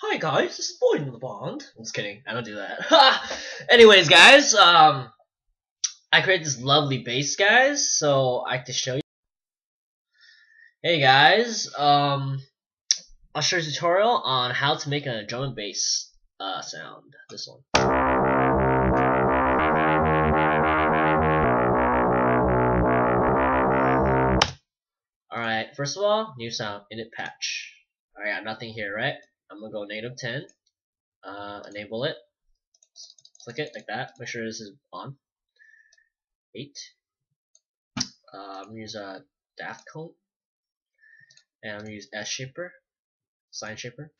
Hi guys, this is Boyd in the Bond. I'm just kidding, I don't do that. Anyways, guys, I created this lovely bass, guys, so I can show you. Hey guys, I'll show you a tutorial on how to make a drum and bass sound. This one. Alright, first of all, new sound, init patch. Alright, I got nothing here, right? I'm gonna go native 10, enable it, click it like that, make sure this is on. 8. I'm gonna use a daft cone, and I'm gonna use S shaper, sine shaper,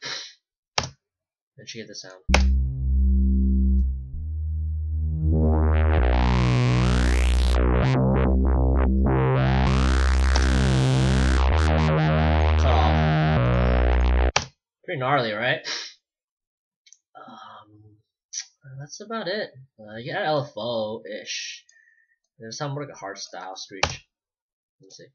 and you get the sound. Cut off. Pretty gnarly, right? That's about it. You got LFO-ish. There's some more like a hard style screech. Let's see.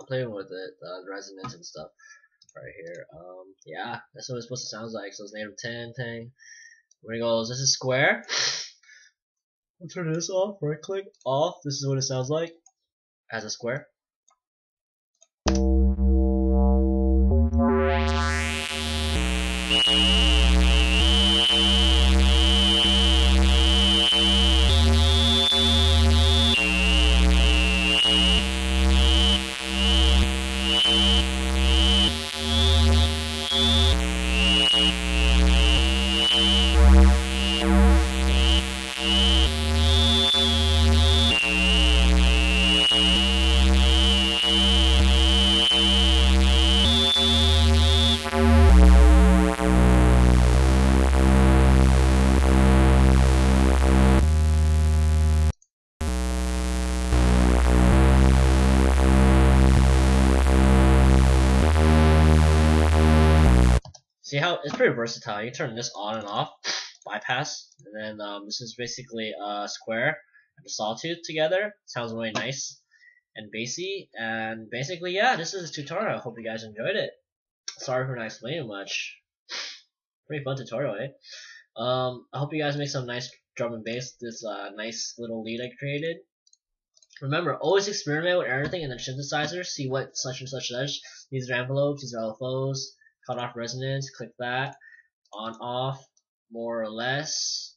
I'm playing with it, the resonance and stuff right here. Yeah, that's what it's supposed to sound like. So it's native 10 thing. Where it goes, this is square. I'll turn this off, right click, off. This is what it sounds like as a square. See how it's pretty versatile. You turn this on and off, bypass, and then this is basically a square and a sawtooth together. Sounds really nice and bassy. And basically, yeah, this is a tutorial. I hope you guys enjoyed it. Sorry for not explaining much. Pretty fun tutorial, eh? I hope you guys make some nice drum and bass. This nice little lead I created. Remember, always experiment with everything in the synthesizer. See what such and such does. These are envelopes. These are LFOs. Cut off resonance, click that, on off, more or less.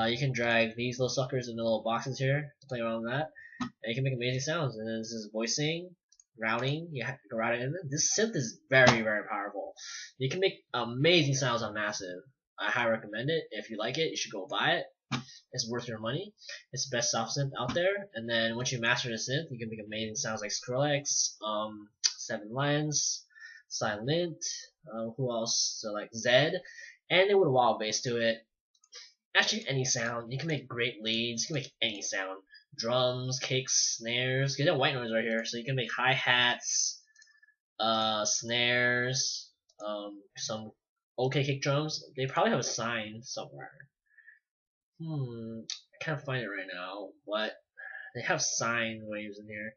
You can drag these little suckers in the little boxes here, play around with that, and you can make amazing sounds. And then this is voicing, routing, you have to route it in. This synth is very, very powerful. You can make amazing sounds on Massive. I highly recommend it. If you like it, you should go buy it. It's worth your money. It's the best soft synth out there. And then once you master the synth, you can make amazing sounds like Skrillex, Seven Lions, Silent, who else? So like Zed, and then with a wild bass to it. Actually, any sound. You can make great leads. You can make any sound. Drums, kicks, snares. You got white noise right here, so you can make hi hats, snares, some okay kick drums. They probably have a sign somewhere. I can't find it right now, but they have sine waves in here.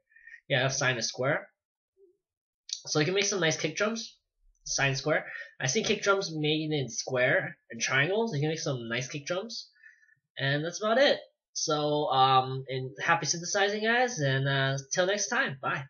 Yeah, I have sine a square. So you can make some nice kick drums, sine square. I see kick drums made in square and triangles. You can make some nice kick drums, and that's about it. So, and happy synthesizing, guys, and till next time, bye.